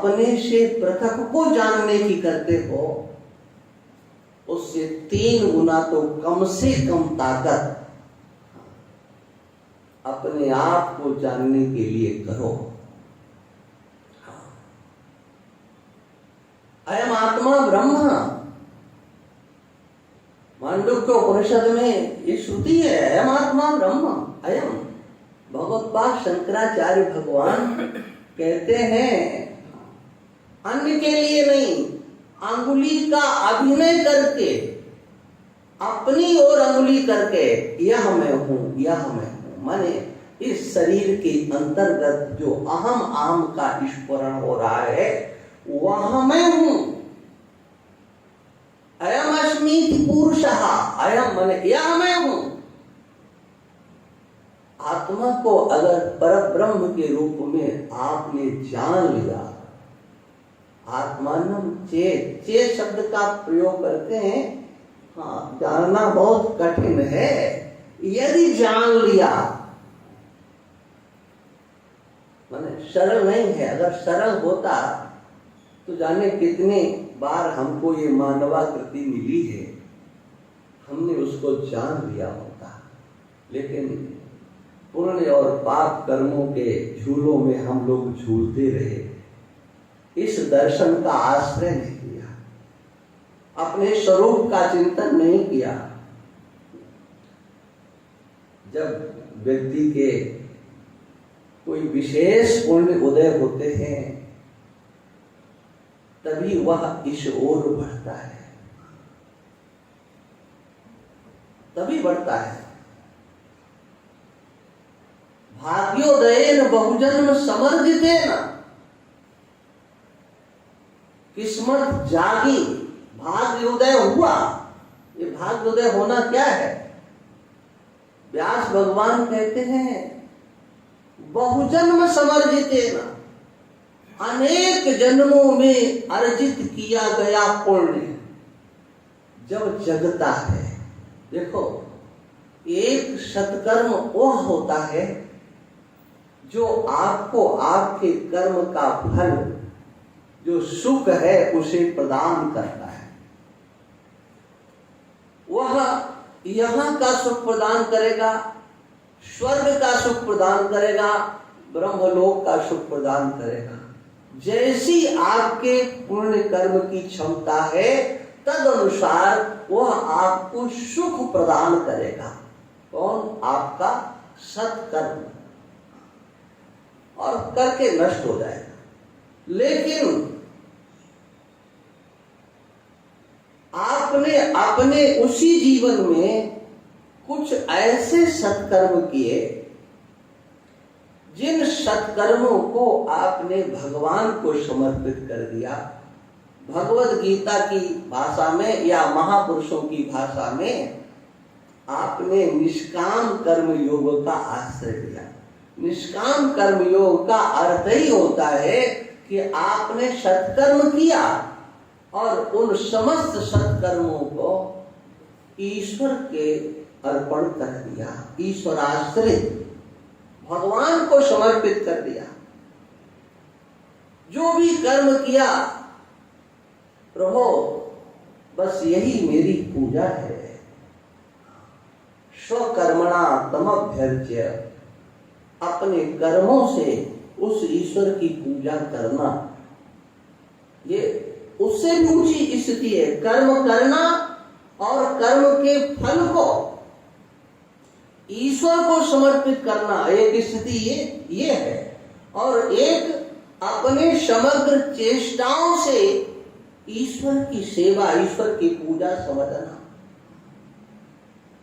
अपने से पृथक को जानने की करते हो, उससे 3 गुना तो कम से कम ताकत अपने आप को जानने के लिए करो। अयम आत्मा ब्रह्म, मांडुक्य उपनिषद में ये श्रुति है, अयम आत्मा ब्रह्म। अयम भगवत्पाद शंकराचार्य भगवान कहते हैं अन्य के लिए नहीं, अंगुली का अभिनय करके, अपनी ओर अंगुली करके यह मैं हूं, यह मैं हूं, माने इस शरीर के अंतर्गत जो अहम अहम का स्फुरण हो रहा है वह मैं हूं। अयम अस्मि पुरुषः, अयम माने यह मैं हूं। आत्मा को अगर परब्रह्म के रूप में आपने जान लिया, आत्मानम चेत, चेत शब्द का प्रयोग करते हैं। हाँ, जानना बहुत कठिन है, यदि जान लिया माने सरल नहीं है। अगर सरल होता तो जाने कितने बार हमको ये मानवाकृति मिली है, हमने उसको जान लिया होता। लेकिन पुण्य और पाप कर्मों के झूलों में हम लोग झूलते रहे, इस दर्शन का आश्रय नहीं किया, अपने स्वरूप का चिंतन नहीं किया। जब व्यक्ति के कोई विशेष पुण्य उदय होते हैं तभी वह इस ओर बढ़ता है, तभी बढ़ता है। भाग्योदयेन बहुजन्म समर्जितेन, किस्मत जागी, भाग्योदय हुआ। ये भाग्योदय होना क्या है? व्यास भगवान कहते हैं बहुजन्म समर्जितेन, अनेक जन्मों में अर्जित किया गया पुण्य जब जगता है। देखो, एक सत्कर्म वह होता है जो आपको आपके कर्म का फल, जो सुख है, उसे प्रदान करता है। वह यहाँ का सुख प्रदान करेगा, स्वर्ग का सुख प्रदान करेगा, ब्रह्मलोक का सुख प्रदान करेगा। जैसी आपके पुण्य कर्म की क्षमता है तद अनुसार वह आपको सुख प्रदान करेगा। कौन? आपका सत्कर्म, और करके नष्ट हो जाएगा। लेकिन आपने अपने उसी जीवन में कुछ ऐसे सत्कर्म किए जिन सत्कर्मों को आपने भगवान को समर्पित कर दिया। भगवद गीता की भाषा में या महापुरुषों की भाषा में आपने निष्काम कर्म योग का आश्रय लिया। निष्काम कर्म योग का अर्थ ही होता है कि आपने सत्कर्म किया और उन समस्त सत्कर्मों को ईश्वर के अर्पण कर दिया, ईश्वराश्रित भगवान को समर्पित कर दिया। जो भी कर्म किया, प्रभु बस यही मेरी पूजा है। स्वकर्मणा तमभ्यर्च्य, अपने कर्मों से उस ईश्वर की पूजा करना, ये उससे भी ऊंची स्थिति है। कर्म करना और कर्म के फल को ईश्वर को समर्पित करना, एक स्थिति ये है। और एक अपने समग्र चेष्टाओं से ईश्वर की सेवा, ईश्वर की पूजा समझना।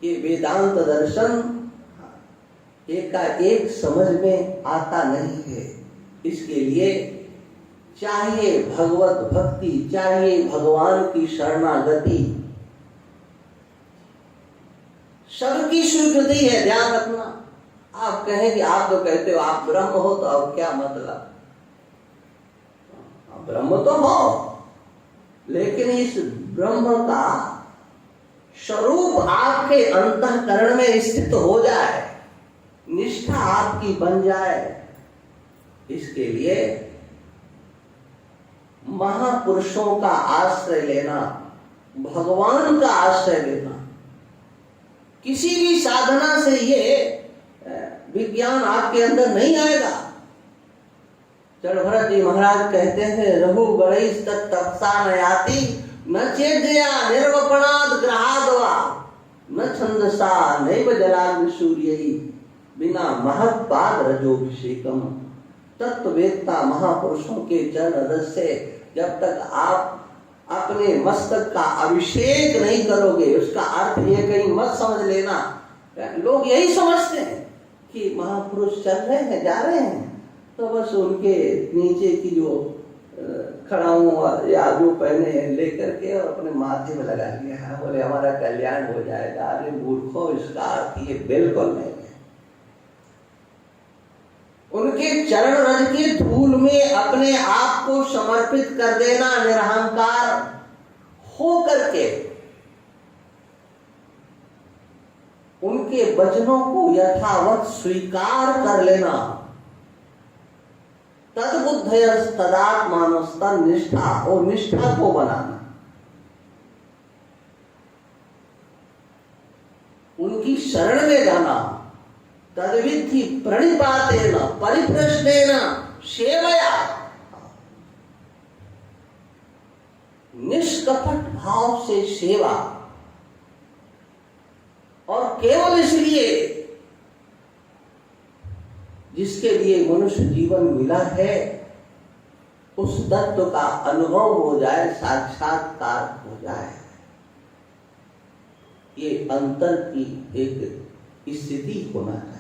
ये वेदांत दर्शन एकाएक समझ में आता नहीं है। इसके लिए चाहिए भगवत भक्ति, चाहिए भगवान की शरणागति। सबकी स्वीकृति है, ध्यान रखना। आप कहें कि आप तो कहते हो आप ब्रह्म हो, तो अब क्या मतलब? ब्रह्म तो हो, लेकिन इस ब्रह्म का स्वरूप आपके अंतःकरण में स्थित हो जाए, निष्ठा आपकी बन जाए, इसके लिए महापुरुषों का आश्रय लेना, भगवान का आश्रय लेना। किसी भी साधना से ये विज्ञान आपके अंदर नहीं आएगा। चरभरत जी महाराज कहते हैं, रघु गणेश तत्सा नयाति न चेदया निर्वपणाद ग्रहादवा न छंदसा नैव जलाग्नि सूर्यई बिना महत्पाद रजोभिषेकम। तत्ववेत्ता महापुरुषों के चरण रस से जब तक आप अपने मस्तक का अभिषेक नहीं करोगे, उसका अर्थ ये कहीं मत समझ लेना। लोग यही समझते हैं कि महापुरुष चल रहे हैं, जा रहे हैं, तो बस उनके नीचे की जो खड़ाऊं या जो पहने हैं लेकर के और अपने माथे में लगा लिया है, बोले हमारा कल्याण हो जाएगा। अरे मूर्खों, इसका अर्थ ये बिल्कुल नहीं है। उनके चरण रज के धूल में अपने आप को समर्पित कर देना, निरहंकार हो करके उनके वचनों को यथावत स्वीकार कर लेना। तद्बुद्धय तदात्मानस्ता निष्ठा, और निष्ठा को बनाना। उनकी शरण में जाना। तद्विधि प्रणिपातेन परिप्रश्नेन सेवया, निष्कपट भाव से सेवा। और केवल इसलिए जिसके लिए मनुष्य जीवन मिला है, उस तत्व का अनुभव हो जाए, साक्षात्कार हो जाए। ये अंतर की एक स्थिति होना चाहिए।